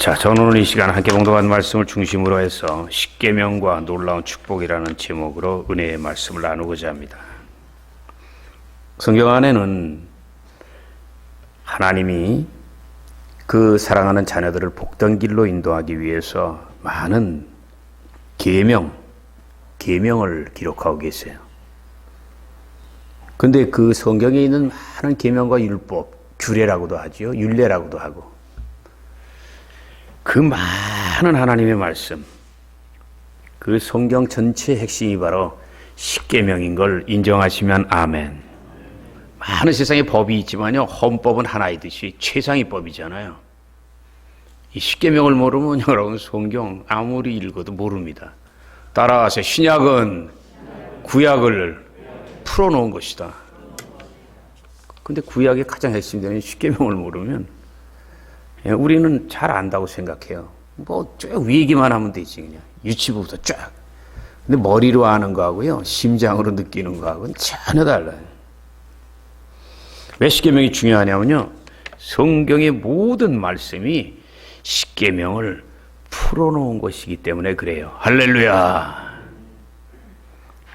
자, 저는 오늘 이 시간 함께 봉독한 말씀을 중심으로 해서 십계명과 놀라운 축복이라는 제목으로 은혜의 말씀을 나누고자 합니다. 성경 안에는 하나님이 그 사랑하는 자녀들을 복된 길로 인도하기 위해서 많은 계명을 기록하고 계세요. 근데 그 성경에 있는 많은 계명과 율법, 규례라고도 하죠. 율례라고도 하고 그 많은 하나님의 말씀, 그 성경 전체의 핵심이 바로 십계명인 걸 인정하시면 아멘. 많은 세상에 법이 있지만요, 헌법은 하나이듯이 최상의 법이잖아요. 이 십계명을 모르면 여러분 성경 아무리 읽어도 모릅니다. 따라하세요. 신약은 구약을 풀어놓은 것이다. 근데 구약의 가장 핵심되는 십계명을 모르면 우리는 잘 안다고 생각해요. 뭐 쭉 얘기만 하면 되지, 그냥 유치부부터 쫙. 근데 머리로 아는 거하고요, 심장으로 느끼는 거하고는 전혀 달라요. 왜 십계명이 중요하냐면요, 성경의 모든 말씀이 십계명을 풀어놓은 것이기 때문에 그래요. 할렐루야.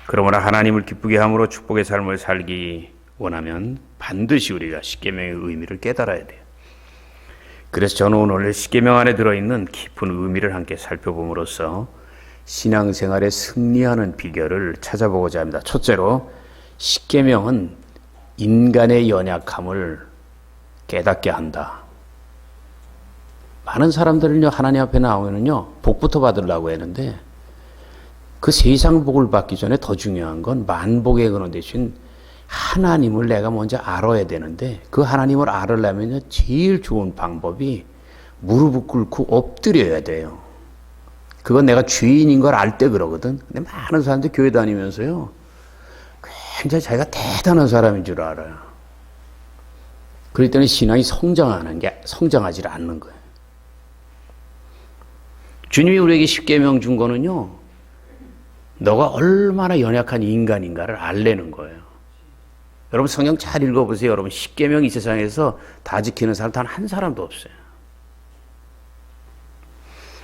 그러므로 하나님을 기쁘게 함으로 축복의 삶을 살기 원하면 반드시 우리가 십계명의 의미를 깨달아야 돼요. 그래서 저는 오늘 십계명 안에 들어있는 깊은 의미를 함께 살펴봄으로써 신앙생활에 승리하는 비결을 찾아보고자 합니다. 첫째로, 십계명은 인간의 연약함을 깨닫게 한다. 많은 사람들은요, 하나님 앞에 나오면은요, 복부터 받으려고 했는데 그 세상 복을 받기 전에 더 중요한 건 만복의 근원 대신 하나님을 내가 먼저 알아야 되는데, 그 하나님을 알으려면 제일 좋은 방법이 무릎을 꿇고 엎드려야 돼요. 그건 내가 죄인인 걸 알 때 그러거든. 근데 많은 사람들이 교회 다니면서요, 굉장히 자기가 대단한 사람인 줄 알아요. 그럴 때는 신앙이 성장하지 않는 거예요. 주님이 우리에게 십계명 준 거는요, 너가 얼마나 연약한 인간인가를 알려는 거예요. 여러분 성경 잘 읽어보세요. 여러분 십계명 이 세상에서 다 지키는 사람 단 한 사람도 없어요.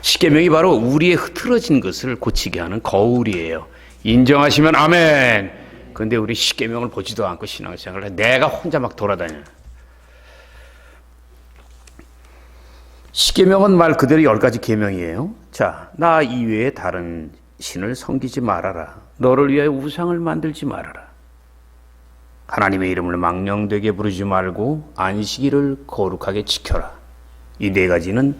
십계명이 바로 우리의 흐트러진 것을 고치게 하는 거울이에요. 인정하시면 아멘. 근데 우리 십계명을 보지도 않고 신앙생활을 해. 내가 혼자 막 돌아다녀요. 십계명은 말 그대로 10가지 계명이에요. 자, 나 이외에 다른 신을 섬기지 말아라. 너를 위하여 우상을 만들지 말아라. 하나님의 이름을 망령되게 부르지 말고 안식일을 거룩하게 지켜라. 이 4가지는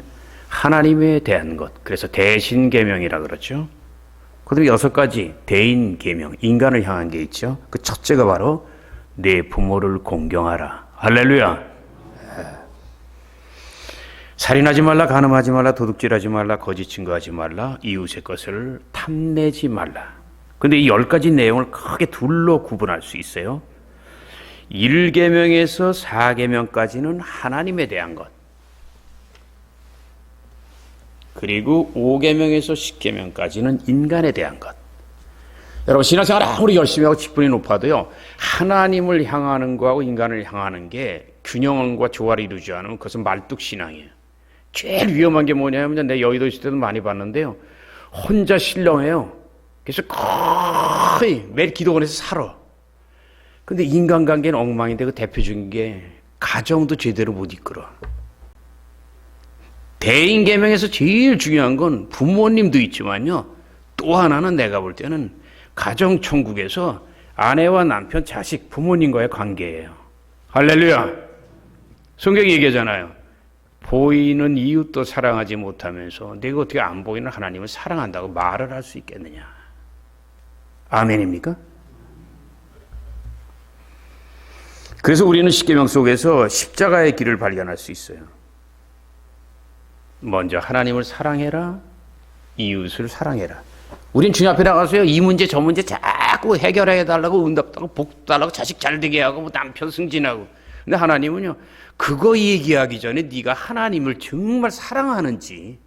하나님에 대한 것, 그래서 대신계명이라 그러죠. 그다음에 6가지 대인계명, 인간을 향한 게 있죠. 그 첫째가 바로 내 부모를 공경하라. 할렐루야. 살인하지 말라, 간음하지 말라, 도둑질하지 말라, 거짓 증거하지 말라, 이웃의 것을 탐내지 말라. 근데 이 10가지 내용을 크게 둘로 구분할 수 있어요. 1계명에서 4계명까지는 하나님에 대한 것, 그리고 5계명에서 10계명까지는 인간에 대한 것. 여러분 신앙생활 아무리 열심히 하고 직분이 높아도요, 하나님을 향하는 거하고 인간을 향하는 게 균형과 조화를 이루지 않으면 그것은 말뚝신앙이에요. 제일 위험한 게 뭐냐면, 내 여의도 있을 때도 많이 봤는데요, 혼자 신령해요. 그래서 거의 매일 기도원에서 살아. 근데 인간관계는 엉망인데 그 대표적인 게 가정도 제대로 못 이끌어. 대인계명에서 제일 중요한 건 부모님도 있지만요, 또 하나는 내가 볼 때는 가정천국에서 아내와 남편, 자식, 부모님과의 관계예요. 할렐루야. 성경이 얘기하잖아요. 보이는 이웃도 사랑하지 못하면서 내가 어떻게 안 보이는 하나님을 사랑한다고 말을 할 수 있겠느냐. 아멘입니까? 그래서 우리는 십계명 속에서 십자가의 길을 발견할 수 있어요. 먼저 하나님을 사랑해라, 이웃을 사랑해라. 우린 주님 앞에 나가서요, 이 문제 저 문제 자꾸 해결해 달라고, 응답 달라고, 복 달라고, 자식 잘 되게 하고, 뭐 남편 승진하고. 근데 하나님은요, 그거 얘기하기 전에 네가 하나님을 정말 사랑하는지,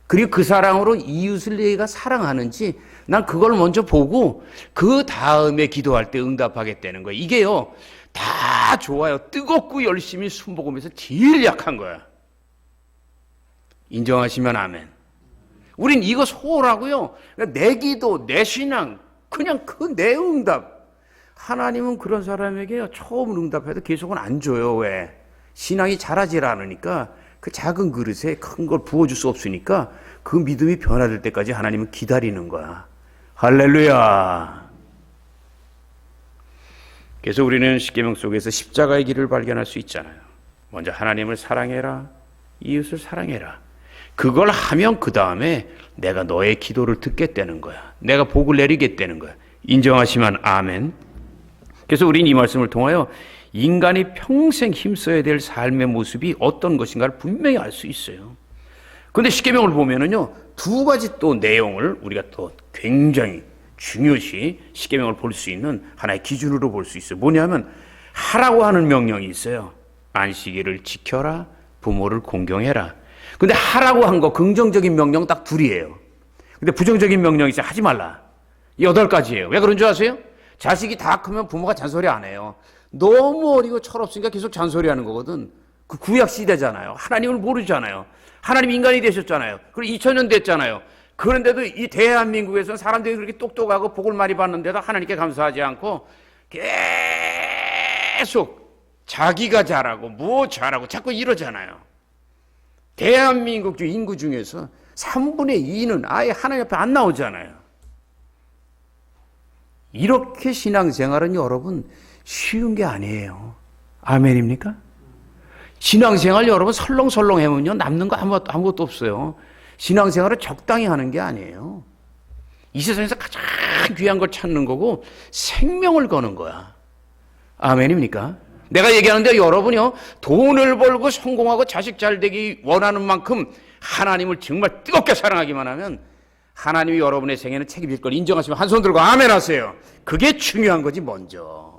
그리고 그 사랑으로 이웃을 내가 사랑하는지, 난 그걸 먼저 보고 그 다음에 기도할 때 응답하겠다는 거예요. 이게요, 다 좋아요. 뜨겁고 열심히 순복음에서 제일 약한 거야. 인정하시면 아멘. 우린 이거 소홀하고요. 내 기도, 내 신앙, 그냥 그 내 응답. 하나님은 그런 사람에게 처음 응답해도 계속은 안 줘요. 왜? 신앙이 자라질 않으니까 그 작은 그릇에 큰 걸 부어줄 수 없으니까 그 믿음이 변화될 때까지 하나님은 기다리는 거야. 할렐루야. 그래서 우리는 십계명 속에서 십자가의 길을 발견할 수 있잖아요. 먼저 하나님을 사랑해라. 이웃을 사랑해라. 그걸 하면 그 다음에 내가 너의 기도를 듣겠다는 거야. 내가 복을 내리겠다는 거야. 인정하시면 아멘. 그래서 우리는 이 말씀을 통하여 인간이 평생 힘써야 될 삶의 모습이 어떤 것인가를 분명히 알 수 있어요. 그런데 십계명을 보면은요, 두 가지 또 내용을 우리가 또 굉장히 중요시 십계명을 볼 수 있는 하나의 기준으로 볼 수 있어요. 뭐냐면 하라고 하는 명령이 있어요. 안식일을 지켜라, 부모를 공경해라. 근데 하라고 한 거 긍정적인 명령 딱 둘이에요. 근데 부정적인 명령이 있어요. 하지 말라. 8가지예요. 왜 그런 줄 아세요? 자식이 다 크면 부모가 잔소리 안 해요. 너무 어리고 철없으니까 계속 잔소리하는 거거든. 그 구약 시대잖아요. 하나님을 모르잖아요. 하나님 인간이 되셨잖아요. 그리고 2000년 됐잖아요. 그런데도 이 대한민국에서는 사람들이 그렇게 똑똑하고 복을 많이 받는데도 하나님께 감사하지 않고 계속 자기가 잘하고 뭐 잘하고 자꾸 이러잖아요. 대한민국 인구 중에서 3분의 2는 아예 하나님 앞에 안 나오잖아요. 이렇게 신앙생활은 여러분 쉬운 게 아니에요. 아멘입니까? 신앙생활 여러분 설렁설렁 해면요 남는 거 아무것도 없어요. 신앙생활을 적당히 하는 게 아니에요. 이 세상에서 가장 귀한 걸 찾는 거고 생명을 거는 거야. 아멘입니까? 내가 얘기하는데 여러분이요 돈을 벌고 성공하고 자식 잘 되기 원하는 만큼 하나님을 정말 뜨겁게 사랑하기만 하면 하나님이 여러분의 생애는 책임질 걸 인정하시면 한 손 들고 아멘 하세요. 그게 중요한 거지 먼저.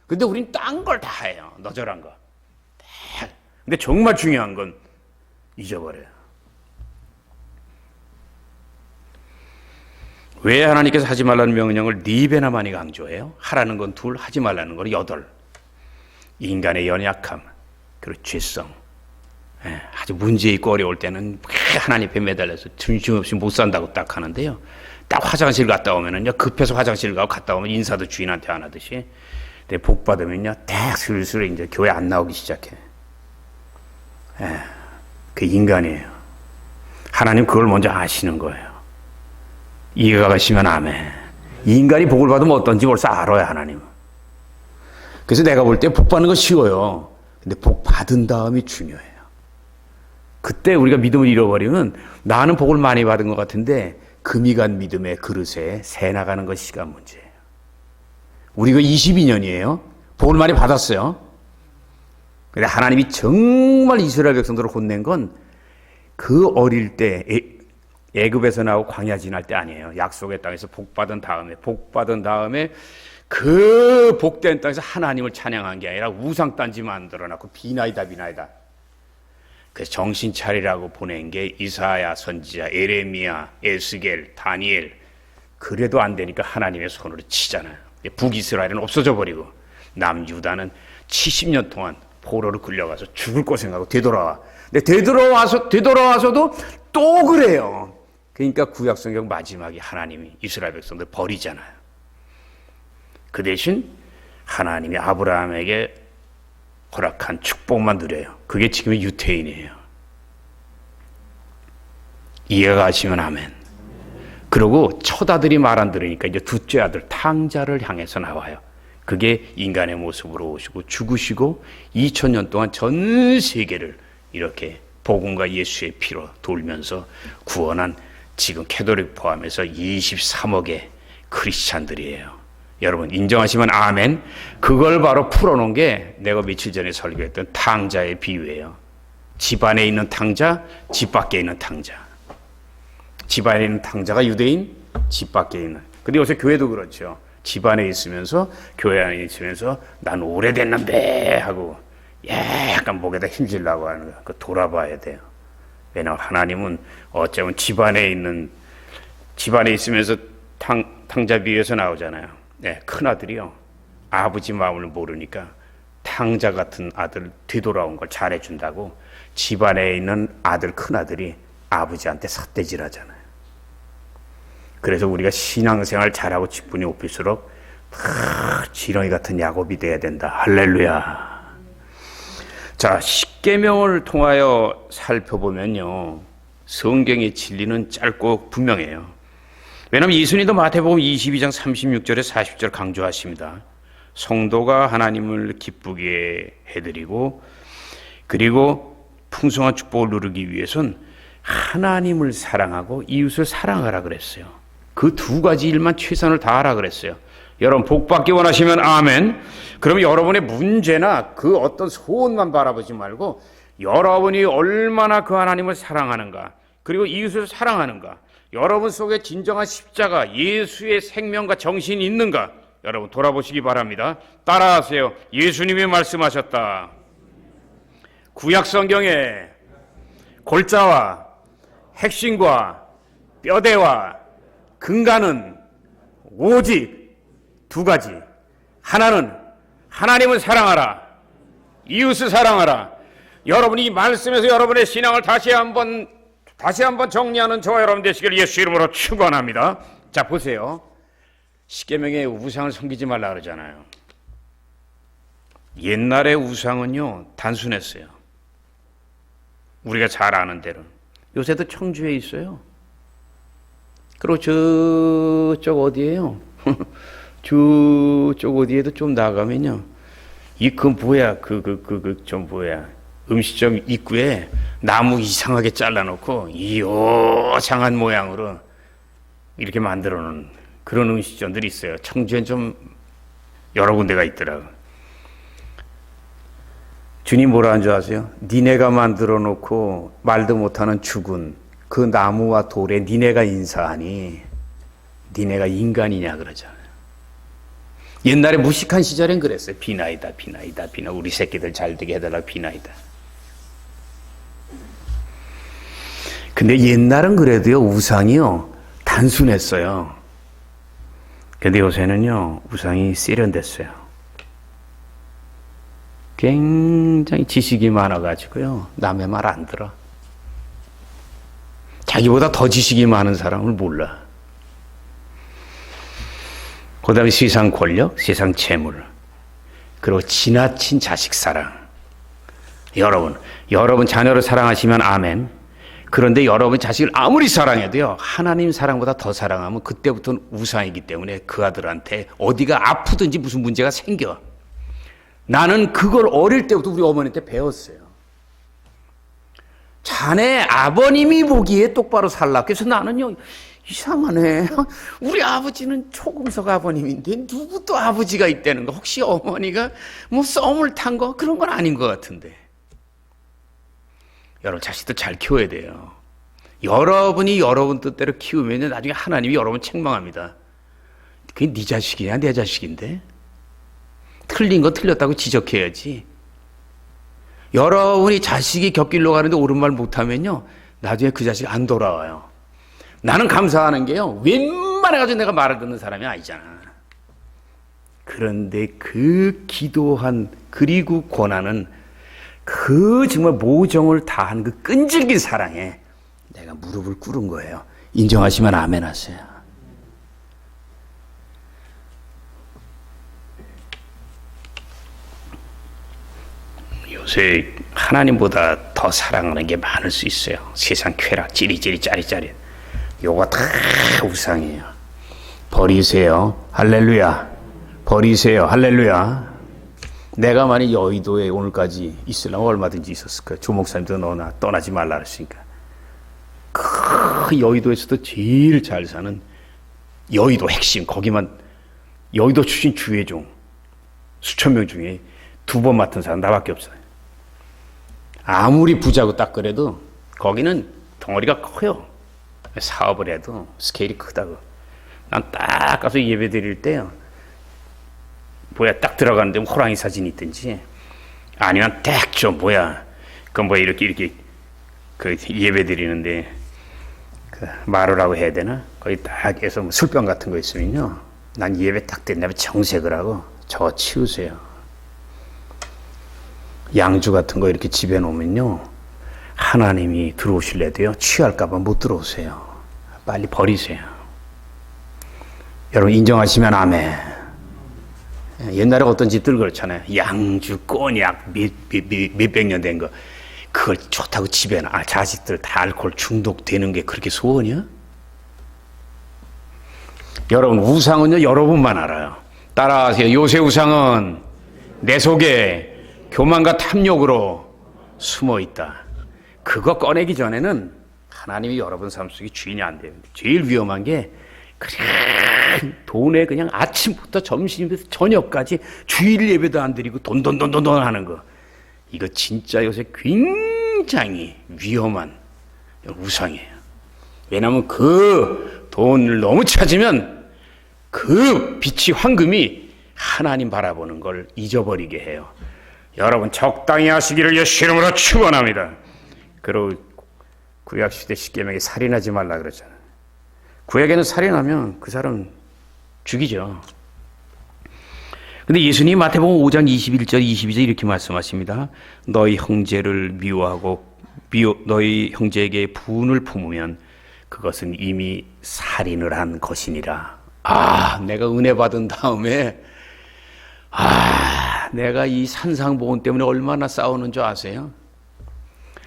근데 우린 딴 걸 다 해요. 너절한 거. 근데 정말 중요한 건 잊어버려요. 왜 하나님께서 하지 말라는 명령을 4배나 많이 강조해요? 하라는 건 2, 하지 말라는 건 8. 인간의 연약함, 그리고 죄성. 아주 문제 있고 어려울 때는 하나님 앞에 매달려서 중심없이 못 산다고 딱 하는데요. 딱 화장실 갔다 오면은요, 급해서 화장실 가고 갔다 오면 인사도 주인한테 안 하듯이. 근데 복 받으면요, 딱 슬슬 이제 교회 안 나오기 시작해. 그 인간이에요. 하나님 그걸 먼저 아시는 거예요. 이해가 가시면 아멘. 인간이 복을 받으면 어떤지 벌써 알아요, 하나님은. 그래서 내가 볼 때 복 받는 거 쉬워요. 근데 복 받은 다음이 중요해요. 그때 우리가 믿음을 잃어버리면 나는 복을 많이 받은 것 같은데 금이 간 믿음의 그릇에 새 나가는 것이 시간 문제예요. 우리가 22년이에요. 복을 많이 받았어요. 근데 하나님이 정말 이스라엘 백성들을 혼낸 건 그 어릴 때 애굽에서 나오고 광야 지날 때 아니에요. 약속의 땅에서 복 받은 다음에 그 복된 땅에서 하나님을 찬양한 게 아니라 우상단지 만들어놨고 비나이다. 그래서 정신 차리라고 보낸 게 이사야 선지자, 에레미야, 에스겔, 다니엘. 그래도 안 되니까 하나님의 손으로 치잖아요. 북이스라엘은 없어져 버리고 남유다는 70년 동안 포로로 끌려가서 죽을 거 생각하고 되돌아와. 근데 되돌아와서도 또 그래요. 그러니까 구약성경 마지막에 하나님이 이스라엘 백성들 버리잖아요. 그 대신 하나님이 아브라함에게 허락한 축복만 누려요. 그게 지금의 유태인이에요. 이해가 가시면 아멘. 그리고 첫 아들이 말 안 들으니까 이제 둘째 아들 탕자를 향해서 나와요. 그게 인간의 모습으로 오시고 죽으시고 2000년 동안 전 세계를 이렇게 복음과 예수의 피로 돌면서 구원한 지금 캐톨릭 포함해서 23억의 크리스찬들이에요. 여러분 인정하시면 아멘. 그걸 바로 풀어놓은 게 내가 며칠 전에 설교했던 탕자의 비유예요. 집 안에 있는 탕자, 집 밖에 있는 탕자. 집 안에 있는 탕자가 유대인, 집 밖에 있는. 근데 요새 교회도 그렇죠. 집 안에 있으면서 교회 안에 있으면서 난 오래됐는데 하고 약간 목에다 힘주려고 하는 거. 그거 돌아봐야 돼요. 왜냐하면 하나님은 어쩌면 집 안에 있으면서 탕자 비유에서 나오잖아요. 네, 큰 아들이요. 아버지 마음을 모르니까 탕자 같은 아들 뒤돌아온 걸 잘해준다고 집안에 있는 큰아들이 아버지한테 삿대질하잖아요. 그래서 우리가 신앙생활 잘하고 직분이 높일수록 지렁이 같은 야곱이 돼야 된다. 할렐루야. 자, 십계명을 통하여 살펴보면요, 성경의 진리는 짧고 분명해요. 왜냐하면 예수님도 마태복음 22장 36절에 40절 강조하십니다. 성도가 하나님을 기쁘게 해드리고 그리고 풍성한 축복을 누리기 위해선 하나님을 사랑하고 이웃을 사랑하라 그랬어요. 그 두 가지 일만 최선을 다하라 그랬어요. 여러분 복 받기 원하시면 아멘. 그럼 여러분의 문제나 그 어떤 소원만 바라보지 말고 여러분이 얼마나 그 하나님을 사랑하는가, 그리고 이웃을 사랑하는가, 여러분 속에 진정한 십자가 예수의 생명과 정신이 있는가, 여러분 돌아보시기 바랍니다. 따라하세요. 예수님이 말씀하셨다. 구약 성경에 골자와 핵심과 뼈대와 근간은 오직 두 가지. 하나는 하나님을 사랑하라, 이웃을 사랑하라. 여러분이 이 말씀에서 여러분의 신앙을 다시 한번 정리하는 저와 여러분 되시기를 예수 이름으로 축원합니다. 자, 보세요. 십계명에 우상을 섬기지 말라 그러잖아요. 옛날의 우상은요, 단순했어요. 우리가 잘 아는 대로. 요새도 청주에 있어요. 그리고 저쪽 어디에요? 저쪽 어디에도 좀 나가면요, 음식점 입구에 나무 이상하게 잘라놓고 이상한 모양으로 이렇게 만들어 놓은 그런 음식점들이 있어요. 청주엔 좀 여러 군데가 있더라고요. 주님 뭐라 하는 줄 아세요? 니네가 만들어 놓고 말도 못하는 죽은 그 나무와 돌에 니네가 인사하니 니네가 인간이냐 그러잖아요. 옛날에 무식한 시절엔 그랬어요. 비나이다. 우리 새끼들 잘 되게 해달라. 비나이다. 근데 옛날은 그래도요, 우상이요, 단순했어요. 근데 요새는요, 우상이 세련됐어요. 굉장히 지식이 많아가지고요, 남의 말 안 들어. 자기보다 더 지식이 많은 사람을 몰라. 그 다음에 세상 권력, 세상 재물, 그리고 지나친 자식 사랑. 여러분 자녀를 사랑하시면 아멘. 그런데 여러분 자식을 아무리 사랑해도요, 하나님 사랑보다 더 사랑하면 그때부터는 우상이기 때문에 그 아들한테 어디가 아프든지 무슨 문제가 생겨. 나는 그걸 어릴 때부터 우리 어머니한테 배웠어요. 자네 아버님이 보기에 똑바로 살라. 그래서 나는요, 이상하네. 우리 아버지는 초금속 아버님인데 누구 또 아버지가 있다는 거. 혹시 어머니가 뭐 썸을 탄 거? 그런 건 아닌 것 같은데. 여러분 자식도 잘 키워야 돼요. 여러분이 여러분 뜻대로 키우면 나중에 하나님이 여러분 책망합니다. 그게 네 자식이냐 내 자식인데? 틀린 거 틀렸다고 지적해야지. 여러분이 자식이 곁길로 가는데 옳은 말 못하면요, 나중에 그 자식 안 돌아와요. 나는 감사하는 게요, 웬만해가지고 내가 말을 듣는 사람이 아니잖아. 그런데 그 기도한 그리고 권하는 그 정말 모정을 다한 그 끈질긴 사랑에 내가 무릎을 꿇은 거예요. 인정하시면 아멘 하세요. 요새 하나님보다 더 사랑하는 게 많을 수 있어요. 세상 쾌락, 찌리찌리 짜리짜리, 요거 다 우상이에요. 버리세요. 할렐루야. 버리세요. 할렐루야. 내가 만약 여의도에 오늘까지 있으려면 얼마든지 있었을 거야. 조 목사님도 너나 떠나지 말라 그랬으니까. 그 여의도에서도 제일 잘 사는 여의도 핵심, 거기만 여의도 출신 주회종 수천 명 중에 2번 맡은 사람 나밖에 없어요. 아무리 부자고 딱 그래도 거기는 덩어리가 커요. 사업을 해도 스케일이 크다고. 난 딱 가서 예배 드릴 때요, 딱 들어가는데 호랑이 사진이 있든지 아니면 이렇게 그 예배 드리는데 그 마루라고 해야 되나? 거기 딱 해서 술병 같은 거 있으면요, 난 예배 딱 된다면 정색을 하고 저거 치우세요. 양주 같은 거 이렇게 집에 놓으면요, 하나님이 들어오실래도요, 취할까봐 못 들어오세요. 빨리 버리세요. 여러분, 인정하시면 아멘. 옛날에 어떤 집들 그렇잖아요. 양주, 꼬냑, 몇백 년 된 거. 그걸 좋다고 집에 자식들 다 알코올 중독되는 게 그렇게 소원이야? 여러분, 우상은요, 여러분만 알아요. 따라하세요. 요새 우상은 내 속에 교만과 탐욕으로 숨어 있다. 그거 꺼내기 전에는 하나님이 여러분 삶 속에 주인이 안 됩니다. 제일 위험한 게 그냥 돈에 그냥 아침부터 점심부터 저녁까지 주일 예배도 안 드리고 돈 하는 거. 이거 진짜 요새 굉장히 위험한 우상이에요. 왜냐하면 그 돈을 너무 찾으면 그 빛이 황금이 하나님 바라보는 걸 잊어버리게 해요. 여러분, 적당히 하시기를 예수 이름으로 축원합니다. 그리고 구약시대 십계명에 살인하지 말라 그러잖아요. 구약에는 살인하면 그 사람 죽이죠. 근데 예수님이 마태복음 5장 21절 22절 이렇게 말씀하십니다. 너희 형제를 미워하고 너희 형제에게 분을 품으면 그것은 이미 살인을 한 것이니라. 내가 은혜 받은 다음에 내가 이 산상보온 때문에 얼마나 싸우는 줄 아세요?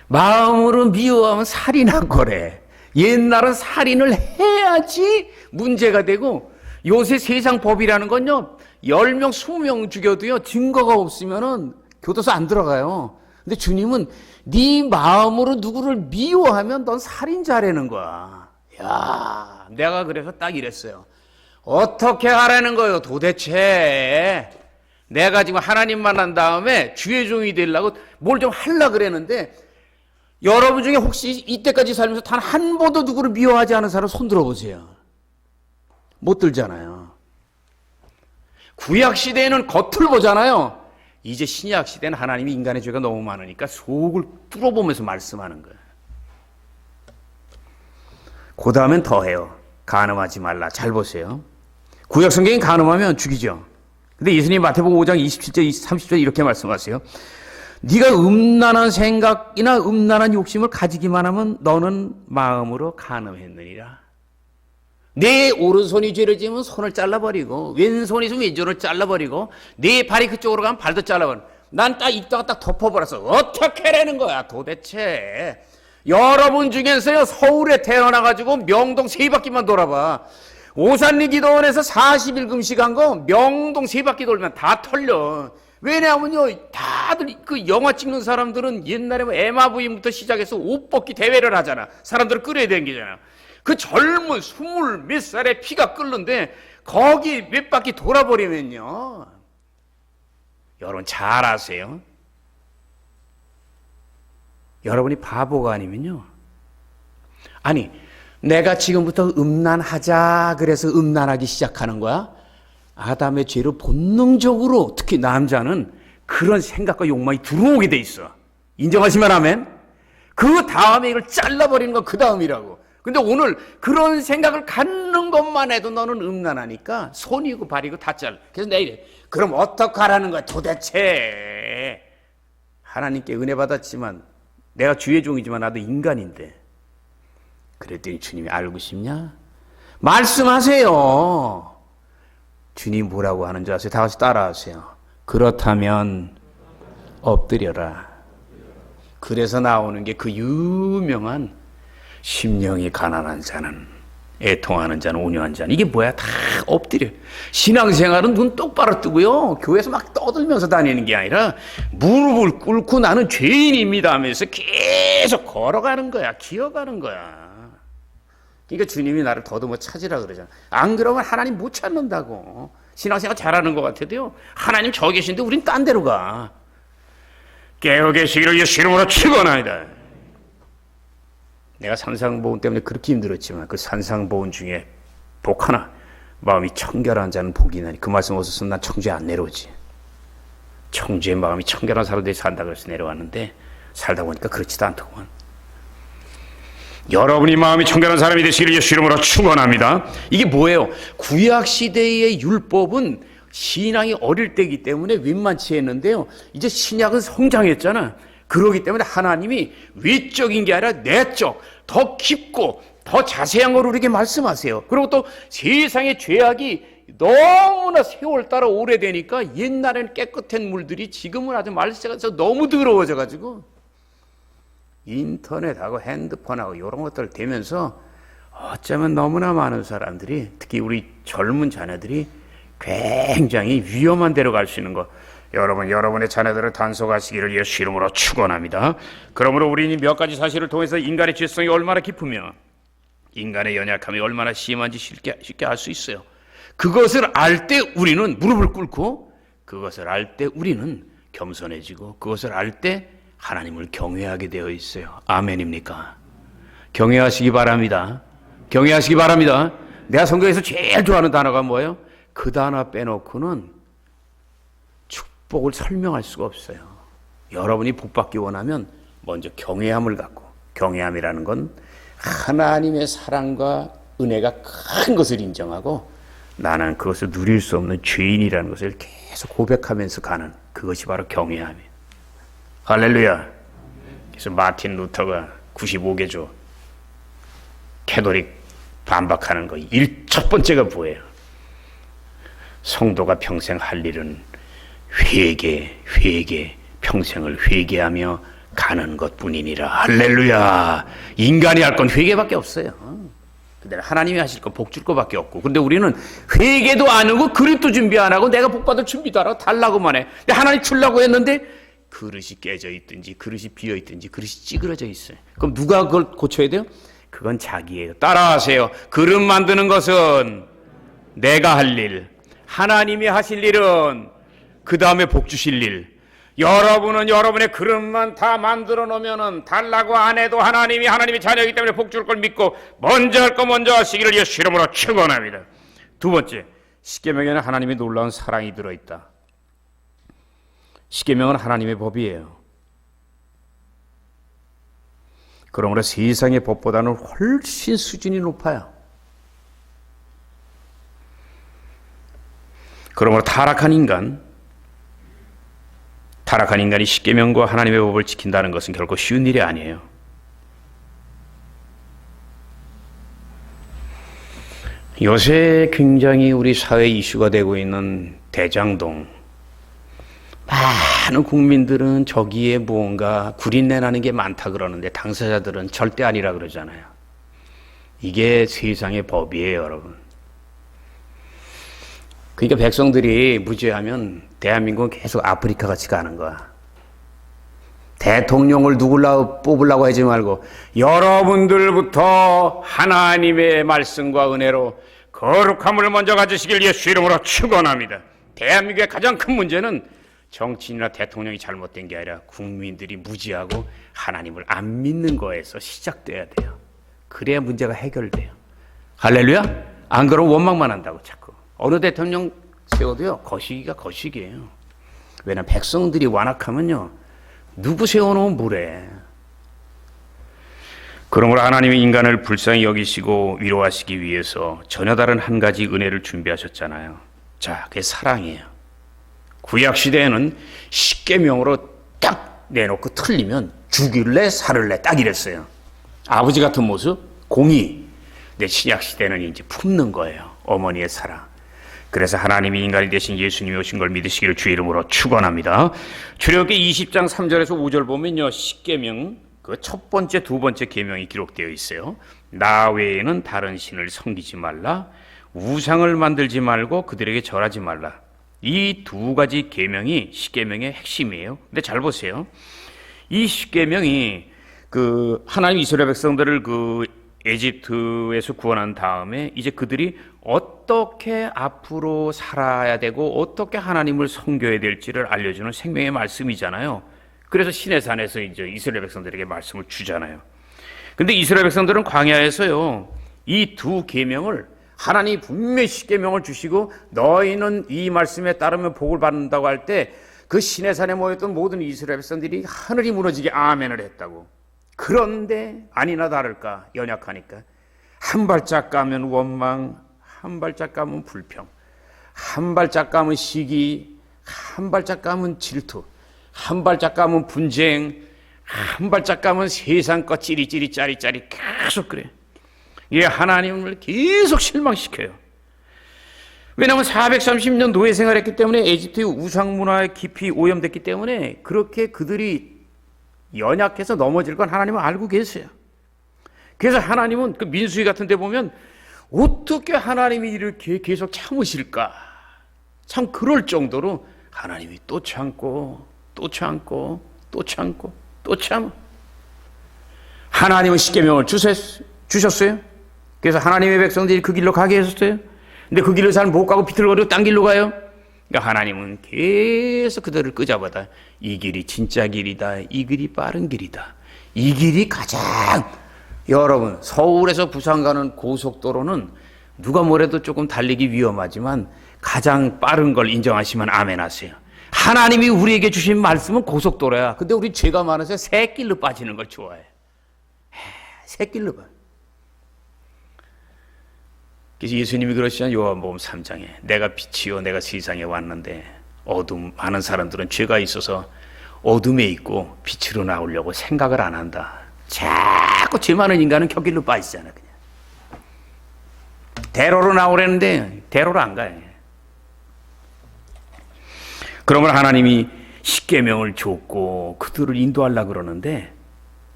마음으로 미워하면 살인한 거래. 옛날은 살인을 해야지 문제가 되고, 요새 세상 법이라는 건요, 10명, 20명 죽여도요, 증거가 없으면은 교도소 안 들어가요. 근데 주님은 네 마음으로 누구를 미워하면 넌 살인자라는 거야. 야, 내가 그래서 딱 이랬어요. 어떻게 하라는 거예요, 도대체? 내가 지금 하나님 만난 다음에 주의 종이 되려고 뭘 좀 하려고 그랬는데, 여러분 중에 혹시 이때까지 살면서 단 한 번도 누구를 미워하지 않은 사람 손 들어보세요. 못 들잖아요. 구약 시대에는 겉을 보잖아요. 이제 신약 시대는 하나님이 인간의 죄가 너무 많으니까 속을 뚫어보면서 말씀하는 거예요. 그 다음엔 더해요. 간음하지 말라. 잘 보세요. 구약 성경이 간음하면 죽이죠. 근데 예수님 마태복음 5장 27절 30절 이렇게 말씀하세요. 네가 음란한 생각이나 음란한 욕심을 가지기만 하면 너는 마음으로 간음했느니라. 내 오른손이 죄를 지으면 손을 잘라버리고, 왼손이 있으면 왼손을 잘라버리고, 내 발이 그쪽으로 가면 발도 잘라버리고, 난 딱 입다가 딱 덮어버려서 어떻게 하라는 거야 도대체. 여러분 중에서요, 서울에 태어나가지고 명동 세 바퀴만 돌아봐. 오산리 기도원에서 40일 금식한 거 명동 세 바퀴 돌면 다 털려. 왜냐하면요, 다들 그 영화 찍는 사람들은 옛날에 뭐 에마 부인부터 시작해서 옷 벗기 대회를 하잖아. 사람들을 끌어당기잖아. 그 젊은 20 몇 살에 피가 끓는데 거기 몇 바퀴 돌아버리면요, 여러분 잘 아세요. 여러분이 바보가 아니면요, 아니 내가 지금부터 음란하자 그래서 음란하기 시작하는 거야. 아담의 죄로 본능적으로 특히 남자는 그런 생각과 욕망이 들어오게 돼 있어. 인정하시면 아멘. 그 다음에 이걸 잘라버리는 건 그 다음이라고. 근데 오늘 그런 생각을 갖는 것만 해도 너는 음란하니까 손이고 발이고 다 잘라. 그래서 내가 이래. 그럼 어떡하라는 거야 도대체. 하나님께 은혜 받았지만, 내가 주의 종이지만 나도 인간인데. 그랬더니 주님이 알고 싶냐? 말씀하세요. 주님 뭐라고 하는 줄 아세요? 다 같이 따라하세요. 그렇다면 엎드려라. 그래서 나오는 게 그 유명한 심령이 가난한 자는, 애통하는 자는, 온유한 자는, 이게 뭐야? 다 엎드려. 신앙생활은 눈 똑바로 뜨고요, 교회에서 막 떠들면서 다니는 게 아니라 무릎을 꿇고 나는 죄인입니다 하면서 계속 걸어가는 거야. 기어가는 거야. 그러니까 주님이 나를 더듬어 찾으라 그러잖아. 안 그러면 하나님 못 찾는다고. 신앙생활 잘하는 것 같아도요, 하나님 저 계신데 우린 딴 데로 가. 깨어 계시기를 예수 이름으로 축원합니다. 내가 산상보온 때문에 그렇게 힘들었지만 그 산상보온 중에 복 하나, 마음이 청결한 자는 복이 나니. 그 말씀 없었으면 난 청주에 안 내려오지. 청주의 마음이 청결한 사람들이 산다 그래서 내려왔는데 살다 보니까 그렇지도 않더구만. 여러분이 마음이 청결한 사람이 되시기를 예수 이름으로 축원합니다. 이게 뭐예요? 구약시대의 율법은 신앙이 어릴 때이기 때문에 웬만치 했는데요, 이제 신약은 성장했잖아. 그러기 때문에 하나님이 외적인 게 아니라 내적, 더 깊고 더 자세한 걸 우리에게 말씀하세요. 그리고 또 세상의 죄악이 너무나 세월 따라 오래되니까 옛날에는 깨끗한 물들이 지금은 아주 말세가 너무 더러워져가지고 인터넷하고 핸드폰하고 이런 것들 되면서 어쩌면 너무나 많은 사람들이, 특히 우리 젊은 자녀들이 굉장히 위험한 데로 갈 수 있는 것, 여러분의 자녀들을 단속하시기를 예수 이름으로 축원합니다. 그러므로 우리는 몇 가지 사실을 통해서 인간의 죄성이 얼마나 깊으며 인간의 연약함이 얼마나 심한지 쉽게 알 수 있어요. 그것을 알 때 우리는 무릎을 꿇고, 그것을 알 때 우리는 겸손해지고, 그것을 알 때 하나님을 경외하게 되어 있어요. 아멘입니까? 경외하시기 바랍니다. 경외하시기 바랍니다. 내가 성경에서 제일 좋아하는 단어가 뭐예요? 그 단어 빼놓고는 축복을 설명할 수가 없어요. 여러분이 복받기 원하면 먼저 경외함을 갖고, 경외함이라는 건 하나님의 사랑과 은혜가 큰 것을 인정하고 나는 그것을 누릴 수 없는 죄인이라는 것을 계속 고백하면서 가는, 그것이 바로 경외함이에요. 할렐루야. 그래서 마틴 루터가 95개조 캐톨릭 반박하는 거 첫 번째가 뭐예요? 성도가 평생 할 일은 회개, 평생을 회개하며 가는 것뿐이니라. 할렐루야. 인간이 할 건 회개밖에 없어요. 근데 하나님이 하실 건 복 줄 거밖에 없고, 근데 우리는 회개도 안 하고 그릇도 준비 안 하고 내가 복 받을 준비도 안 하고 달라고만 해. 근데 하나님 주려고 했는데 그릇이 깨져 있든지 그릇이 비어 있든지 그릇이 찌그러져 있어요. 그럼 누가 그걸 고쳐야 돼요? 그건 자기예요. 따라하세요. 그릇 만드는 것은 내가 할 일, 하나님이 하실 일은 그 다음에 복 주실 일. 여러분은 여러분의 그릇만 다 만들어 놓으면은 달라고 안 해도 하나님이 자녀이기 때문에 복 줄 걸 믿고 먼저 할 거 먼저 하시기를 예수 이름으로 축원합니다. 두 번째, 십계명에는 하나님의 놀라운 사랑이 들어있다. 십계명은 하나님의 법이에요. 그러므로 세상의 법보다는 훨씬 수준이 높아요. 그러므로 타락한 인간이 십계명과 하나님의 법을 지킨다는 것은 결코 쉬운 일이 아니에요. 요새 굉장히 우리 사회 이슈가 되고 있는 대장동, 많은 국민들은 저기에 무언가 구린내 나는 게 많다 그러는데 당사자들은 절대 아니라 그러잖아요. 이게 세상의 법이에요, 여러분. 그러니까 백성들이 무죄하면 대한민국은 계속 아프리카 같이 가는 거야. 대통령을 뽑으려고 하지 말고 여러분들부터 하나님의 말씀과 은혜로 거룩함을 먼저 가지시길 예수 이름으로 축원합니다. 대한민국의 가장 큰 문제는 정치인이나 대통령이 잘못된 게 아니라 국민들이 무지하고 하나님을 안 믿는 거에서 시작돼야 돼요. 그래야 문제가 해결돼요. 할렐루야? 안 그러면 원망만 한다고 자꾸. 어느 대통령 세워도요, 거시기가 거시기예요. 왜냐하면 백성들이 완악하면요, 누구 세워놓으면 뭐래. 그러므로 하나님이 인간을 불쌍히 여기시고 위로하시기 위해서 전혀 다른 한 가지 은혜를 준비하셨잖아요. 자, 그게 사랑이에요. 구약시대에는 십계명으로 딱 내놓고 틀리면 죽일래 살을래 딱 이랬어요. 아버지 같은 모습, 공의. 근데 신약시대는 이제 품는 거예요. 어머니의 사랑. 그래서 하나님이 인간이 되신 예수님이 오신 걸 믿으시기를 주의 이름으로 축원합니다. 출애굽기 20장 3절에서 5절 보면요, 십계명 그 첫 번째, 두 번째 계명이 기록되어 있어요. 나 외에는 다른 신을 섬기지 말라, 우상을 만들지 말고 그들에게 절하지 말라. 이 두 가지 계명이 십계명의 핵심이에요. 근데 잘 보세요. 이 십계명이 그 하나님 이스라엘 백성들을 그 에집트에서 구원한 다음에 이제 그들이 어떻게 앞으로 살아야 되고 어떻게 하나님을 섬겨야 될지를 알려주는 생명의 말씀이잖아요. 그래서 시내산에서 이제 이스라엘 백성들에게 말씀을 주잖아요. 근데 이스라엘 백성들은 광야에서요, 이 두 계명을 하나님이 분명히 십계명을 주시고 너희는 이 말씀에 따르면 복을 받는다고 할 때 그 시내산에 모였던 모든 이스라엘 백성들이 하늘이 무너지게 아멘을 했다고. 그런데 아니나 다를까 연약하니까 한 발짝 가면 원망, 한 발짝 가면 불평, 한 발짝 가면 시기, 한 발짝 가면 질투, 한 발짝 가면 분쟁, 한 발짝 가면 세상 것 찌리찌리 짜리짜리 계속 그래. 이게 하나님을 계속 실망시켜요. 왜냐하면 430년 노예 생활했기 때문에 에집트의 우상 문화에 깊이 오염됐기 때문에 그렇게 그들이 연약해서 넘어질 건 하나님은 알고 계세요. 그래서 하나님은 그 민수기 같은 데 보면 어떻게 하나님이 이렇게 계속 참으실까? 참 그럴 정도로 하나님이 또 참고 또 참고 또 참고 또 참아. 하나님은 십계명을 주셨어요. 그래서 하나님의 백성들이 그 길로 가게 하셨어요. 근데 그 길로 잘 못 가고 비틀거리고 딴 길로 가요. 그러니까 하나님은 계속 그들을 끄잡아다. 이 길이 진짜 길이다. 이 길이 빠른 길이다. 이 길이 가장, 여러분 서울에서 부산 가는 고속도로는 누가 뭐래도 조금 달리기 위험하지만 가장 빠른 걸 인정하시면 아멘 하세요. 하나님이 우리에게 주신 말씀은 고속도로야. 근데 우리 죄가 많아서 새길로 빠지는 걸 좋아해. 새길로 가. 그래서 예수님이 그러시잖아요. 요한복음 3장에 내가 빛이요 내가 세상에 왔는데 어둠 많은 사람들은 죄가 있어서 어둠에 있고 빛으로 나오려고 생각을 안 한다. 자꾸 죄 많은 인간은 곁길로 빠지잖아. 그냥 대로로 나오려는데 대로로 안 가요. 그러면 하나님이 십계명을 줬고 그들을 인도하려고 그러는데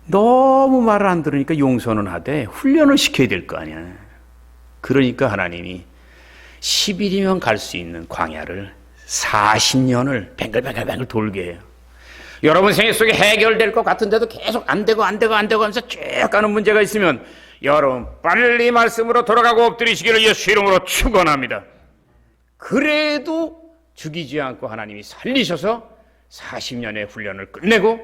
너무 말을 안 들으니까 용서는 하되 훈련을 시켜야 될 거 아니야. 그러니까 하나님이 10일이면 갈 수 있는 광야를 40년을 뱅글뱅글 돌게 해요. 여러분 생애 속에 해결될 것 같은데도 계속 안 되고 하면서 쭉 가는 문제가 있으면 여러분 빨리 말씀으로 돌아가고 엎드리시기를 예수 이름으로 축원합니다. 그래도 죽이지 않고 하나님이 살리셔서 40년의 훈련을 끝내고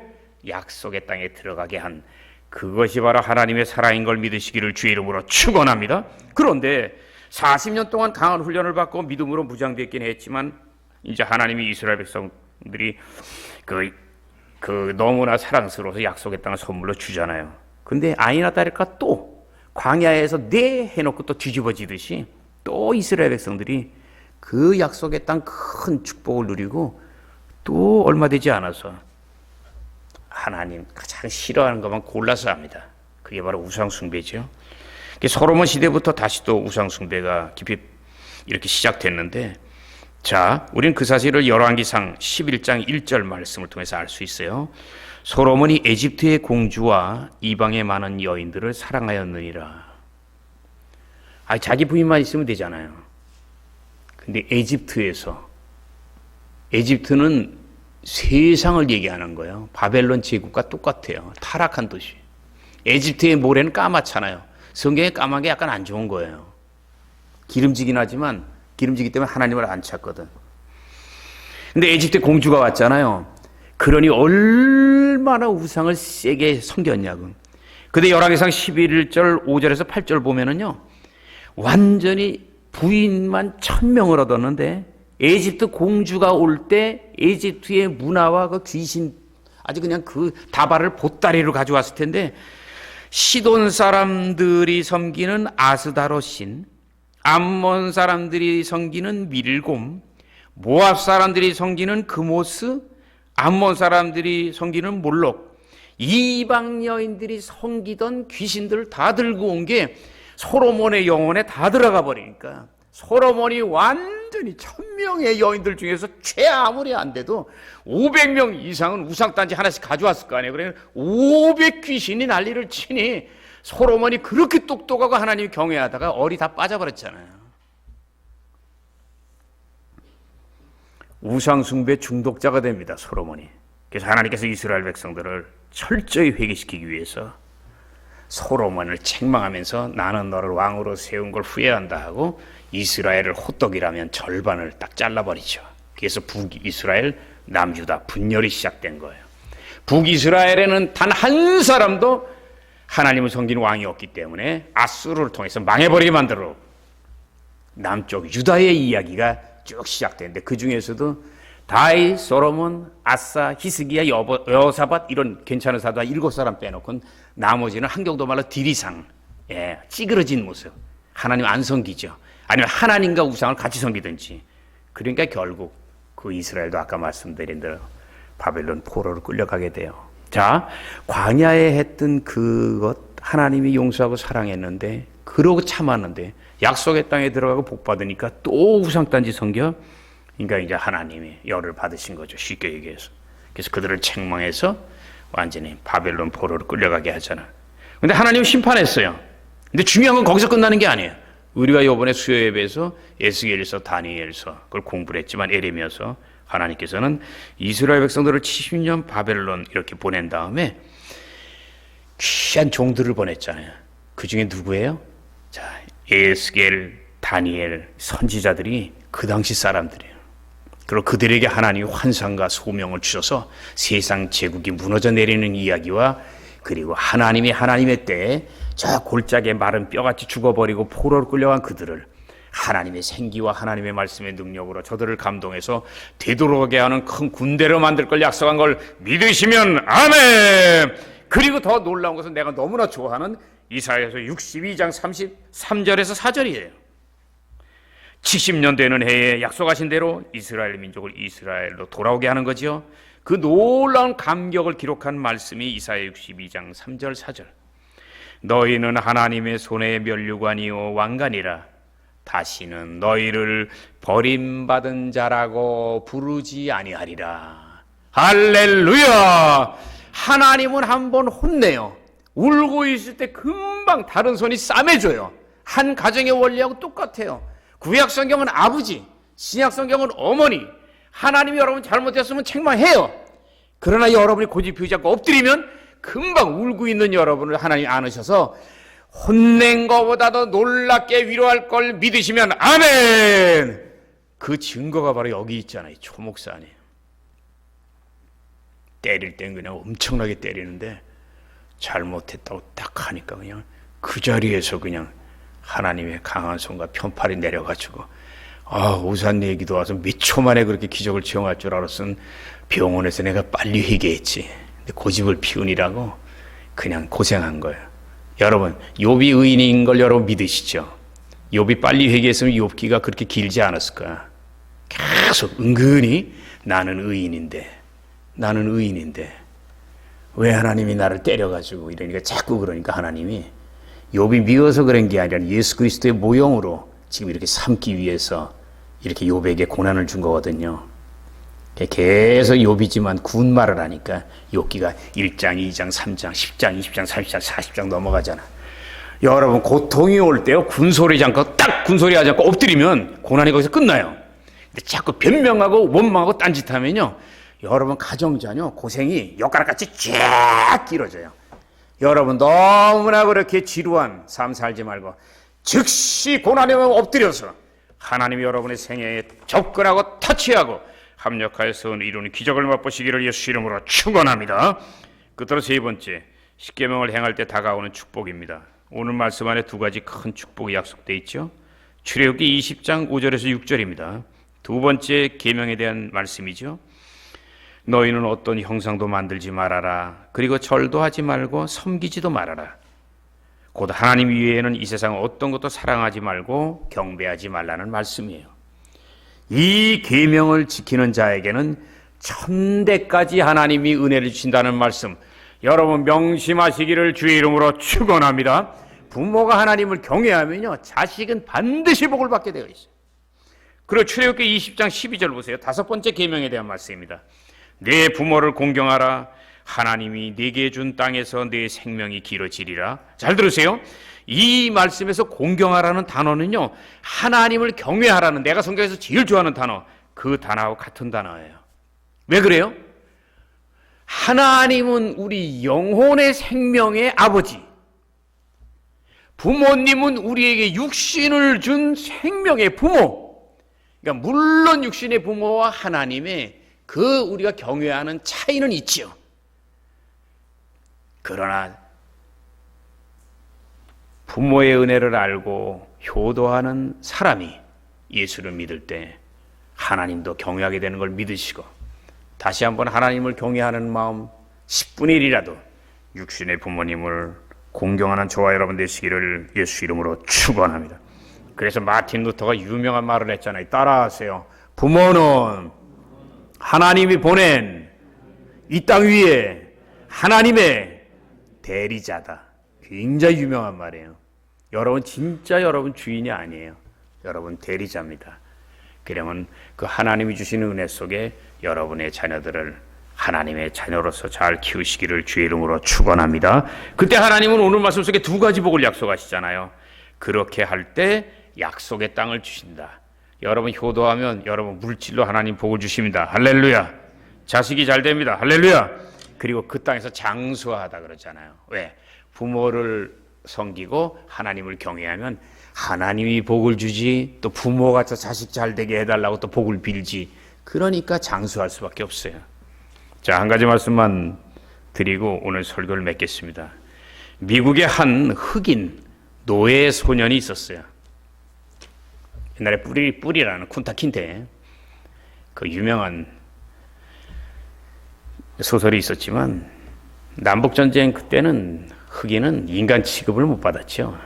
약속의 땅에 들어가게 한 그것이 바로 하나님의 사랑인 걸 믿으시기를 주의 이름으로 축원합니다. 그런데 40년 동안 강한 훈련을 받고 믿음으로 무장됐긴 했지만 이제 하나님이 이스라엘 백성들이 그 너무나 사랑스러워서 약속의 땅을 선물로 주잖아요. 근데 아니나 다를까 또 광야에서 네 해놓고 또 뒤집어지듯이 또 이스라엘 백성들이 그 약속의 땅 큰 축복을 누리고 또 얼마 되지 않아서 하나님 가장 싫어하는 것만 골라서 합니다. 그게 바로 우상숭배죠. 솔로몬 시대부터 다시 또 우상숭배가 깊이 이렇게 시작됐는데, 자, 우리는 그 사실을 열왕기상 11장 1절 말씀을 통해서 알 수 있어요. 솔로몬이 에집트의 공주와 이방의 많은 여인들을 사랑하였느니라. 자기 부인만 있으면 되잖아요. 근데 에집트는 세상을 얘기하는 거예요. 바벨론 제국과 똑같아요. 타락한 도시. 에집트의 모래는 까맣잖아요. 성경에 까만 게 약간 안 좋은 거예요. 기름지긴 하지만 기름지기 때문에 하나님을 안 찾거든. 근데 에집트 공주가 왔잖아요. 그러니 얼마나 우상을 세게 섬겼냐고. 근데 열왕기상 11절 5절에서 8절 보면은요, 완전히 부인만 1000명을 얻었는데 에집트 공주가 올 때 에집트의 문화와 그 귀신 아주 그냥 그 다발을 보따리로 가져왔을 텐데, 시돈 사람들이 섬기는 아스다로 신, 암몬 사람들이 섬기는 밀곰, 모압 사람들이 섬기는 그모스, 암몬 사람들이 섬기는 몰록, 이방 여인들이 섬기던 귀신들을 다 들고 온 게 솔로몬의 영혼에 다 들어가 버리니까 솔로몬이 완전히 1000명의 여인들 중에서 최 아무리 안 돼도 500명 이상은 우상단지 하나씩 가져왔을 거 아니에요. 그래서 500 귀신이 난리를 치니 솔로몬이 그렇게 똑똑하고 하나님 경외하다가 얼이 다 빠져버렸잖아요. 우상숭배 중독자가 됩니다, 솔로몬이. 그래서 하나님께서 이스라엘 백성들을 철저히 회개시키기 위해서 솔로몬을 책망하면서 나는 너를 왕으로 세운 걸 후회한다 하고 이스라엘을 호떡이라면 절반을 딱 잘라버리죠. 그래서 북이스라엘, 남유다 분열이 시작된 거예요. 북이스라엘에는 단 한 사람도 하나님을 섬기는 왕이 없기 때문에 아수르를 통해서 망해버리게 만들어 남쪽 유다의 이야기가 쭉 시작되는데, 그 중에서도 다윗, 솔로몬, 아사, 히스기야, 여호사밧 이런 괜찮은 사도 7사람 빼놓고는 나머지는 한경도 말로 디리상, 찌그러진 모습, 하나님 안 섬기죠. 아니면 하나님과 우상을 같이 섬기든지. 그러니까 결국 그 이스라엘도 아까 말씀드린 대로 바벨론 포로로 끌려가게 돼요. 자, 광야에 했던 그것 하나님이 용서하고 사랑했는데 그러고 참았는데 약속의 땅에 들어가고 복 받으니까 또 우상단지 섬겨. 그러니까 이제 하나님이 열을 받으신 거죠. 쉽게 얘기해서. 그래서 그들을 책망해서 완전히 바벨론 포로로 끌려가게 하잖아. 근데 하나님 심판했어요. 근데 중요한 건 거기서 끝나는 게 아니에요. 우리가 이번에 수요 예배에서 에스겔서, 다니엘서 그걸 공부를 했지만 에레미야서 하나님께서는 이스라엘 백성들을 70년 바벨론 이렇게 보낸 다음에 귀한 종들을 보냈잖아요. 그 중에 누구예요? 자, 에스겔, 다니엘 선지자들이 그 당시 사람들이에요. 그리고 그들에게 하나님이 환상과 소명을 주셔서 세상 제국이 무너져 내리는 이야기와 그리고 하나님이 하나님의 때에 저 골짜기에 마른 뼈같이 죽어버리고 포로로 끌려간 그들을 하나님의 생기와 하나님의 말씀의 능력으로 저들을 감동해서 되돌아오게 하는 큰 군대로 만들 걸 약속한 걸 믿으시면 아멘. 그리고 더 놀라운 것은 내가 너무나 좋아하는 이사야서 62장 33절에서 4절이에요. 70년 되는 해에 약속하신 대로 이스라엘 민족을 이스라엘로 돌아오게 하는 거죠. 그 놀라운 감격을 기록한 말씀이 이사야 62장 3절 4절. 너희는 하나님의 손의 면류관이요 왕관이라 다시는 너희를 버림받은 자라고 부르지 아니하리라. 할렐루야. 하나님은 한번 혼내요. 울고 있을 때 금방 다른 손이 싸매줘요. 한 가정의 원리하고 똑같아요. 구약 성경은 아버지, 신약 성경은 어머니. 하나님이 여러분 잘못했으면 책망해요. 그러나 여러분이 고집 피우지 않고 엎드리면 금방 울고 있는 여러분을 하나님이 안으셔서 혼낸 것보다도 놀랍게 위로할 걸 믿으시면 아멘. 그 증거가 바로 여기 있잖아요. 초목산이에요. 때릴 땐 그냥 엄청나게 때리는데 잘못했다고 딱 하니까 그냥 그 자리에서 그냥 하나님의 강한 손과 편팔이 내려가지고 우산 얘기도 와서 몇 초 만에 그렇게 기적을 체험할 줄 알았으면 병원에서 내가 빨리 회개했지. 근데 고집을 피우니라고 그냥 고생한 거예요. 여러분, 욥이 의인인 걸 여러분 믿으시죠? 욥이 빨리 회개했으면 욥기가 그렇게 길지 않았을 거야. 계속 은근히 나는 의인인데 왜 하나님이 나를 때려가지고 이러니까 자꾸 그러니까 하나님이 욥이 미워서 그런 게 아니라 예수 그리스도의 모형으로 지금 이렇게 삼기 위해서 이렇게 욥에게 고난을 준 거거든요. 계속 욥이지만 군말을 하니까 욥기가 1장, 2장, 3장, 10장, 20장, 30장, 40장 넘어가잖아. 여러분 고통이 올 때요 군소리 않고 딱 군소리 하지 않고 엎드리면 고난이 거기서 끝나요. 근데 자꾸 변명하고 원망하고 딴짓하면요 여러분 가정자녀 고생이 엿가락같이 쫙 길어져요. 여러분 너무나 그렇게 지루한 삶 살지 말고 즉시 고난에 엎드려서 하나님이 여러분의 생애에 접근하고 터치하고 합력하여서 이루는 기적을 맛보시기를 예수 이름으로 축원합니다. 끝으로 세 번째, 십계명을 행할 때 다가오는 축복입니다. 오늘 말씀 안에 두 가지 큰 축복이 약속되어 있죠. 출애굽기 20장 5절에서 6절입니다. 두 번째 계명에 대한 말씀이죠. 너희는 어떤 형상도 만들지 말아라. 그리고 절도 하지 말고 섬기지도 말아라. 곧 하나님 위에는 이 세상 어떤 것도 사랑하지 말고 경배하지 말라는 말씀이에요. 이 계명을 지키는 자에게는 천대까지 하나님이 은혜를 주신다는 말씀, 여러분 명심하시기를 주의 이름으로 축원합니다. 부모가 하나님을 경외하면요 자식은 반드시 복을 받게 되어 있어요. 그리고 출애굽기 20장 12절 보세요. 다섯 번째 계명에 대한 말씀입니다. 내 부모를 공경하라. 하나님이 네게 준 땅에서 내 생명이 길어지리라. 잘 들으세요. 이 말씀에서 공경하라는 단어는요 하나님을 경외하라는, 내가 성경에서 제일 좋아하는 단어, 그 단어하고 같은 단어예요. 왜 그래요? 하나님은 우리 영혼의 생명의 아버지, 부모님은 우리에게 육신을 준 생명의 부모. 그러니까 물론 육신의 부모와 하나님의 그 우리가 경외하는 차이는 있지요. 그러나 부모의 은혜를 알고 효도하는 사람이 예수를 믿을 때 하나님도 경외하게 되는 걸 믿으시고, 다시 한번 하나님을 경외하는 마음 10분의 1이라도 육신의 부모님을 공경하는 저와 여러분 되시기를 예수 이름으로 축원합니다. 그래서 마틴 루터가 유명한 말을 했잖아요. 따라하세요. 부모는 하나님이 보낸 이 땅 위에 하나님의 대리자다. 굉장히 유명한 말이에요. 여러분 진짜 여러분 주인이 아니에요. 여러분 대리자입니다. 그러면 그 하나님이 주시는 은혜 속에 여러분의 자녀들을 하나님의 자녀로서 잘 키우시기를 주의 이름으로 축원합니다. 그때 하나님은 오늘 말씀 속에 두 가지 복을 약속하시잖아요. 그렇게 할 때 약속의 땅을 주신다. 여러분 효도하면 여러분 물질로 하나님 복을 주십니다. 할렐루야. 자식이 잘 됩니다. 할렐루야. 그리고 그 땅에서 장수하다 그러잖아요. 왜? 부모를 섬기고 하나님을 경외하면 하나님이 복을 주지, 또 부모가 또 자식 잘 되게 해달라고 또 복을 빌지. 그러니까 장수할 수밖에 없어요. 자, 한 가지 말씀만 드리고 오늘 설교를 맺겠습니다. 미국의 한 흑인 노예 소년이 있었어요. 옛날에 뿌리라는 쿤타킨테 그 유명한 소설이 있었지만 남북전쟁 그때는 흑인은 인간 취급을 못 받았죠.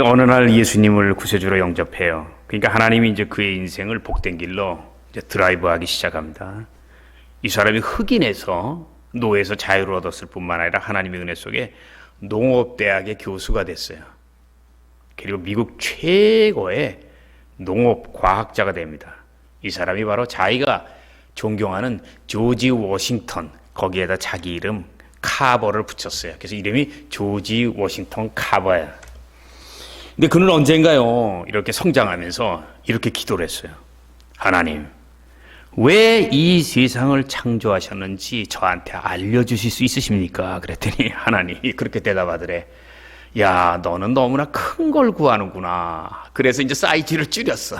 어느 날 예수님을 구세주로 영접해요. 그러니까 하나님이 이제 그의 인생을 복된 길로 이제 드라이브하기 시작합니다. 이 사람이 흑인에서 노예에서 자유를 얻었을 뿐만 아니라 하나님의 은혜 속에 농업대학의 교수가 됐어요. 그리고 미국 최고의 농업과학자가 됩니다. 이 사람이 바로 자기가 존경하는 조지 워싱턴, 거기에다 자기 이름 카버를 붙였어요. 그래서 이름이 조지 워싱턴 카버예요. 근데 그는 언젠가요 이렇게 성장하면서 이렇게 기도를 했어요. 하나님, 왜 이 세상을 창조하셨는지 저한테 알려주실 수 있으십니까? 그랬더니 하나님이 그렇게 대답하더래. 야, 너는 너무나 큰 걸 구하는구나. 그래서 이제 사이즈를 줄였어.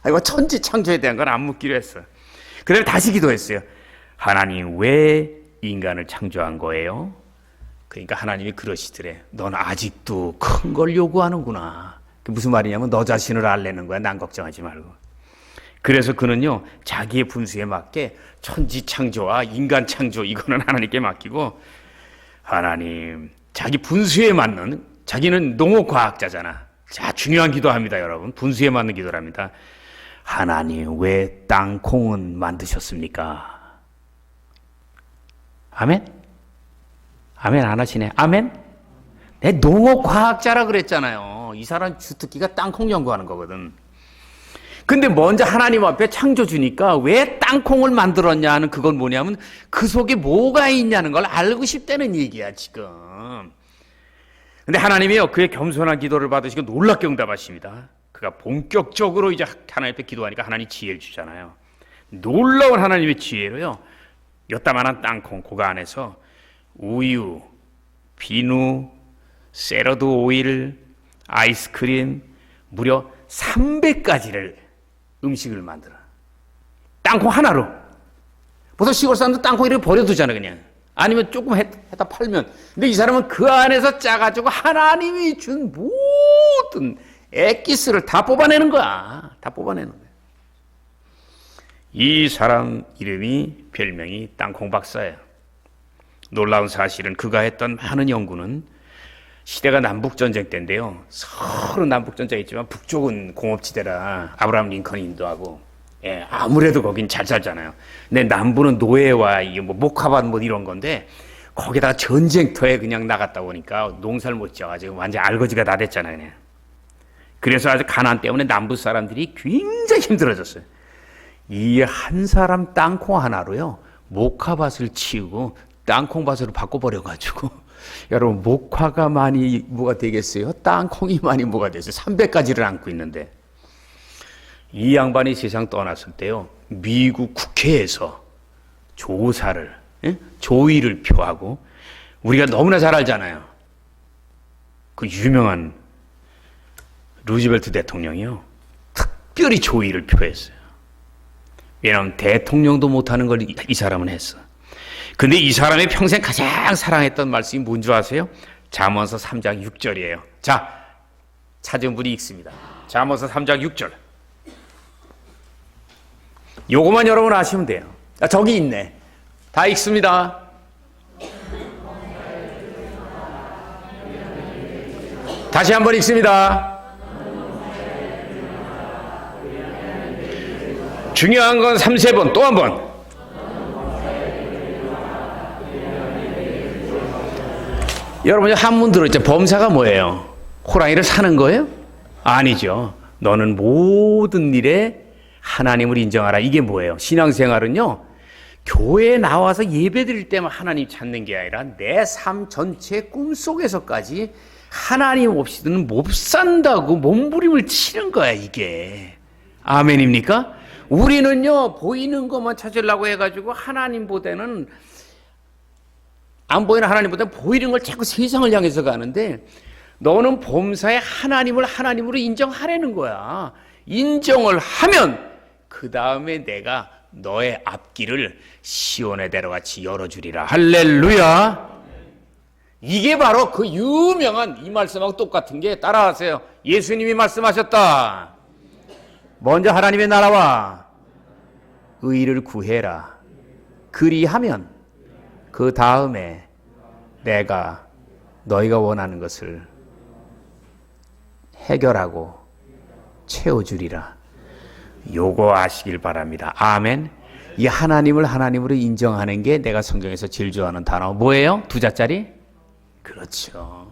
아이고, 천지 창조에 대한 건 안 묻기로 했어. 그 다음에 다시 기도했어요. 하나님, 왜 인간을 창조한 거예요? 그러니까 하나님이 그러시더래. 넌 아직도 큰 걸 요구하는구나. 그게 무슨 말이냐면 너 자신을 알래는 거야. 난 걱정하지 말고. 그래서 그는요, 자기의 분수에 맞게 천지 창조와 인간 창조 이거는 하나님께 맡기고, 하나님, 자기 분수에 맞는, 자기는 농업과학자잖아. 자, 중요한 기도합니다, 여러분. 분수에 맞는 기도를 합니다. 하나님, 왜 땅콩은 만드셨습니까? 아멘? 아멘 안 하시네. 아멘? 내 농업과학자라 그랬잖아요. 이 사람 주특기가 땅콩 연구하는 거거든. 근데 먼저 하나님 앞에 창조주니까 왜 땅콩을 만들었냐 하는 그건 뭐냐면 그 속에 뭐가 있냐는 걸 알고 싶다는 얘기야, 지금. 근데 하나님이요, 그의 겸손한 기도를 받으시고 놀랍게 응답하십니다. 그가 본격적으로 이제 하나님 앞에 기도하니까 하나님 지혜를 주잖아요. 놀라운 하나님의 지혜로요, 요따만한 땅콩, 그 안에서 우유, 비누, 샐러드 오일, 아이스크림, 무려 300가지를 음식을 만들어. 땅콩 하나로. 보통 시골 사람들 땅콩 이렇게 버려두잖아, 그냥. 아니면 조금 해다 팔면. 근데 이 사람은 그 안에서 짜가지고 하나님이 준 모든 액기스를 다 뽑아내는 거야. 다 뽑아내는 거야. 이 사람 이름이 별명이 땅콩 박사예요. 놀라운 사실은 그가 했던 많은 연구는 시대가 남북전쟁 때인데요. 서로 남북전쟁이 있지만 북쪽은 공업지대라 아브라함 링컨이 인도하고, 예, 아무래도 거긴 잘 살잖아요. 근데 남부는 노예와 이게 뭐 목화밭 뭐 이런 건데 거기다가 전쟁터에 그냥 나갔다 보니까 농사를 못 지어가지고 완전 알거지가 다 됐잖아요. 그냥. 그래서 아주 가난 때문에 남부 사람들이 굉장히 힘들어졌어요. 이 한 사람 땅콩 하나로요 목화밭을 치우고 땅콩밭으로 바꿔버려가지고 여러분 목화가 많이 뭐가 되겠어요? 땅콩이 많이 뭐가 됐어요? 300가지를 안고 있는데 이 양반이 세상 떠났을 때요 미국 국회에서 조사를 조의를 표하고 우리가 너무나 잘 알잖아요. 그 유명한 루즈벨트 대통령이요 특별히 조의를 표했어요. 왜냐하면 대통령도 못하는 걸 이 사람은 했어. 근데 이 사람이 평생 가장 사랑했던 말씀이 뭔 줄 아세요? 잠언서 3장 6절이에요. 자, 찾은 분이 읽습니다. 잠언서 3장 6절. 요거만 여러분 아시면 돼요. 아, 저기 있네. 다 읽습니다. 다시 한번 읽습니다. 중요한 건 3, 4번 또 한 번. 여러분 한문 들었죠? 범사가 뭐예요? 호랑이를 사는 거예요? 아니죠. 너는 모든 일에 하나님을 인정하라. 이게 뭐예요? 신앙생활은요, 교회에 나와서 예배 드릴 때만 하나님 찾는 게 아니라 내 삶 전체 꿈속에서까지 하나님 없이는 못 산다고 몸부림을 치는 거야, 이게. 아멘입니까? 우리는요, 보이는 것만 찾으려고 해가지고 하나님보다는, 안 보이는 하나님보다는 보이는 걸 자꾸 세상을 향해서 가는데, 너는 범사에 하나님을 하나님으로 인정하라는 거야. 인정을 하면 그 다음에 내가 너의 앞길을 시온의 대로 같이 열어주리라. 할렐루야. 이게 바로 그 유명한 이 말씀하고 똑같은 게, 따라하세요. 예수님이 말씀하셨다. 먼저 하나님의 나라와 의를 구해라. 그리하면 그 다음에 내가 너희가 원하는 것을 해결하고 채워주리라. 요거 아시길 바랍니다. 아멘. 이 하나님을 하나님으로 인정하는 게 내가 성경에서 제일 좋아하는 단어 뭐예요? 두 자짜리? 그렇죠.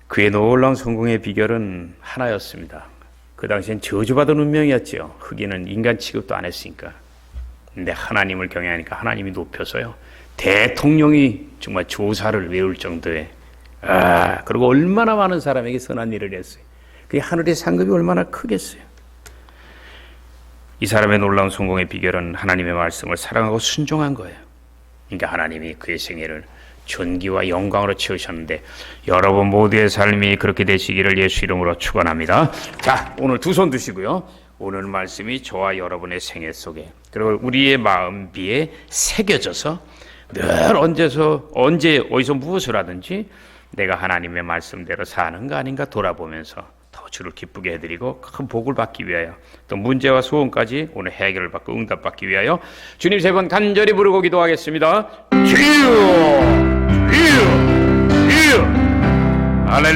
그의 놀라운 성공의 비결은 하나였습니다. 그 당시엔 저주받은 운명이었죠. 흑인은 인간 취급도 안 했으니까. 근데 하나님을 경외하니까 하나님이 높여서요, 대통령이 정말 조사를 외울 정도의, 그리고 얼마나 많은 사람에게 선한 일을 했어요. 그 하늘의 상급이 얼마나 크겠어요. 이 사람의 놀라운 성공의 비결은 하나님의 말씀을 사랑하고 순종한 거예요. 그러니까 하나님이 그의 생애를 존귀와 영광으로 채우셨는데, 여러분 모두의 삶이 그렇게 되시기를 예수 이름으로 축원합니다. 자, 오늘 두 손 드시고요. 오늘 말씀이 저와 여러분의 생애 속에, 그리고 우리의 마음비에 새겨져서 늘 언제 어디서 무엇을 하든지 내가 하나님의 말씀대로 사는가 아닌가 돌아보면서 더 주를 기쁘게 해드리고 큰 복을 받기 위하여, 또 문제와 소원까지 오늘 해결을 받고 응답받기 위하여 주님 세 번 간절히 부르고 기도하겠습니다. 주여, 주여, 주여. 할렐루야.